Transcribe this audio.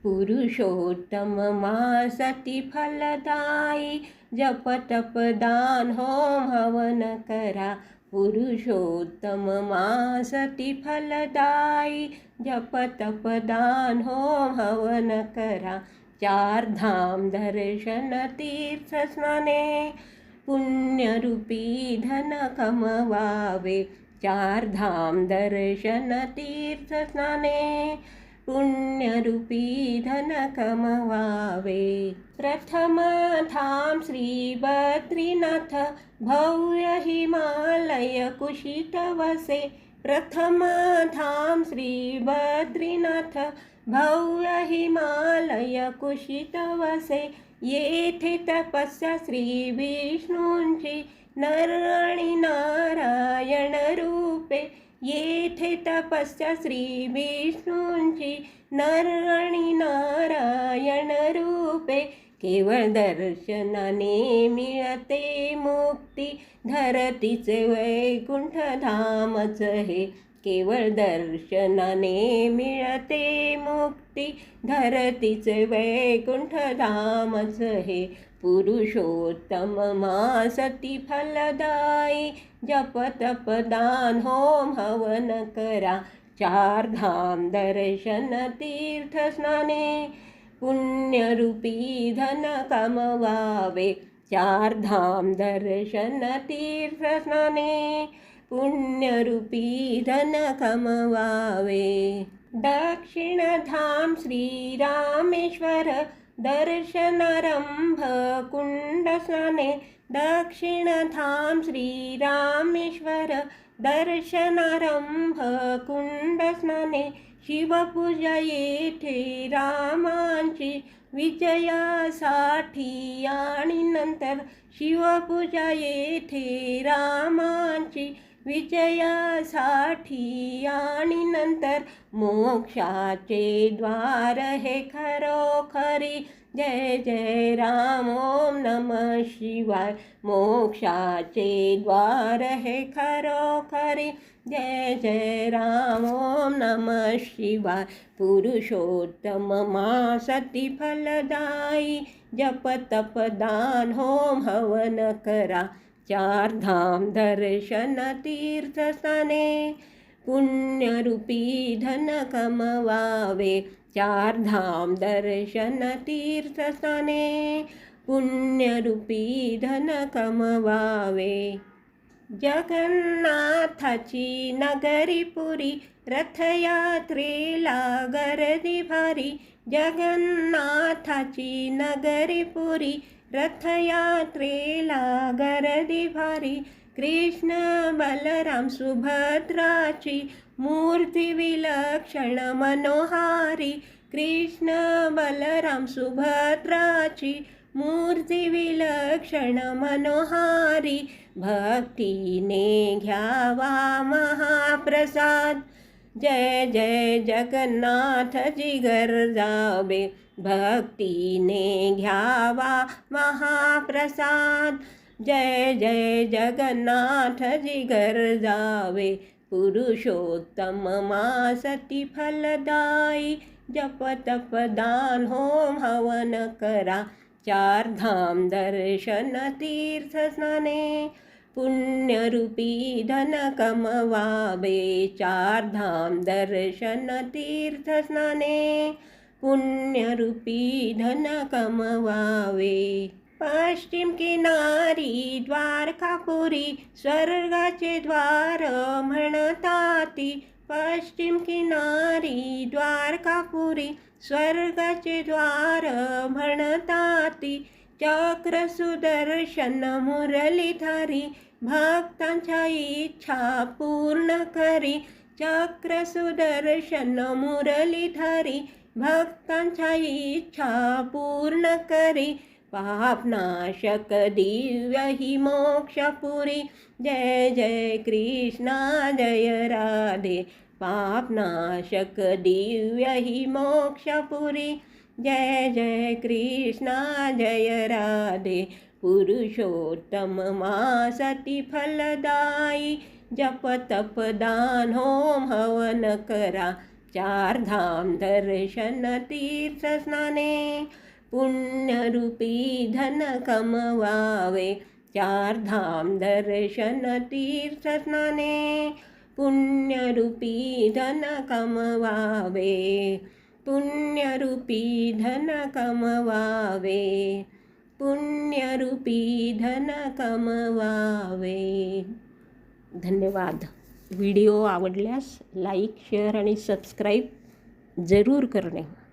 पुरुषोत्तम मासती फलदायी जप तप दान होम हवन करा। पुरुषोत्तम मासती फलदायी जप तप दान होम हवन करा। चार धाम दर्शन तीर्थ स्नाने पुण्यरूपी धन कमवावे। चार धाम दर्शन तीर्थ स्नाने पुण्यरूपी धन कमवावे। प्रथम धाम श्री बद्रीनाथ भव्य हिमालय कुशीत वसे। प्रथम धाम श्री बद्रीनाथ भव्य हिमालय कुशीत वसे। येथे तपस्या श्री विष्णूंची नर आणि नारायण रूपे। येथे तपस्या श्री विष्णूंची नर आणि नारायण रूपे। केवळ दर्शनाने मिळते मुक्ती धरतीचे वैकुंठ धामच हे। केवळ दर्शनाने मिळते मुक्ती धरतीचे वैकुंठ धामच हे। पुरुषोत्तम मासती फलदायी जप तप दान होम हवन करा। चार धाम दर्शन तीर्थ स्नाने पुण्यरूपी धन कमवावे। चार धाम दर्शन तीर्थ स्नाने पुण्यरूपी धन कमवावे। दक्षिण धाम श्री रामेश्वर दर्शनारंभ कुंड स्नाने। दक्षिण धाम श्री रामेश्वर दर्शनारंभ कुंड स्नाने। शिवपूजा येथे रामांची विजयासाठी आणि नंतर शिवपूजा येथे रामांची विजयासाठी आणि नंतर मोक्षाचे द्वार हे खरोखरी। जय जय राम ओम नमः शिवाय। मोक्षाचे द्वार हे खरोखरी। जय जय राम ओम नमः शिवाय। पुरुषोत्तम मासती फलदायी जप तप दान होम हवन करा। चार धाम दर्शन तीर्थ स्नाने पुण्यरूपी धन कमवावे। चार धाम दर्शन तीर्थ स्नाने पुण्यरूपी धन कमवावे। जगन्नाथाची नगरी पुरी रथयात्रेला गर्दी भारी। जगन्नाथाची नगरी पुरी रथयात्रेला गर्दी भारी। कृष्ण बलराम सुभद्राची मूर्ती विलक्षण मनोहारी। कृष्ण बलराम सुभद्राची मूर्ती विलक्षण मनोहारी। भक्तीने घ्यावा महाप्रसाद। जय जय जगन्नाथ जी गरजावे। भक्तीने घ्यावा महाप्रसाद। जय जय जगन्नाथ जी गरजावे। पुरुषोत्तम मासती फलदायी जप तप दान होम हवन करा। चार धाम दर्शन तीर्थ स्नाने पुण्यरूपी धन कमवावे। चार धाम दर्शन तीर्थ स्नाने पुण्यरूपी धन कमवावे। पश्चिम किनारी द्वारकापुरी स्वर्गाचे द्वार म्हणताती। पश्चिम किनारी द्वारकापुरी स्वर्गाचे द्वार म्हणताती। चक्र सुदर्शन मुरलीधारी भक्तांच्या इच्छा पूर्ण करी। चक्र सुदर्शन मुरलीधारी भक्तांच्या इच्छा पूर्ण करी। पापनाशक दिव्य ही मोक्षपुरी। जय जय कृष्णा जय राधे। पापनाशक दिव्य ही मोक्षपुरी। जय जय कृष्णा जय राधे। पुरुषोत्तम मासती फलदायी जप तप दान होम हवन करा। चारधाम दर्शन तीर्थ स्नाने पुण्यरूपी धन कमवावे चारधाम दर्शन तीर्थ स्नाने पुण्यरूपी धन कमवावे पुण्यरूपी धन कमवावे पुण्यरूपी धन कमवावे. धन्यवाद. व्हिडिओ आवडल्यास लाईक शेअर आणि सबस्क्राईब जरूर करणे.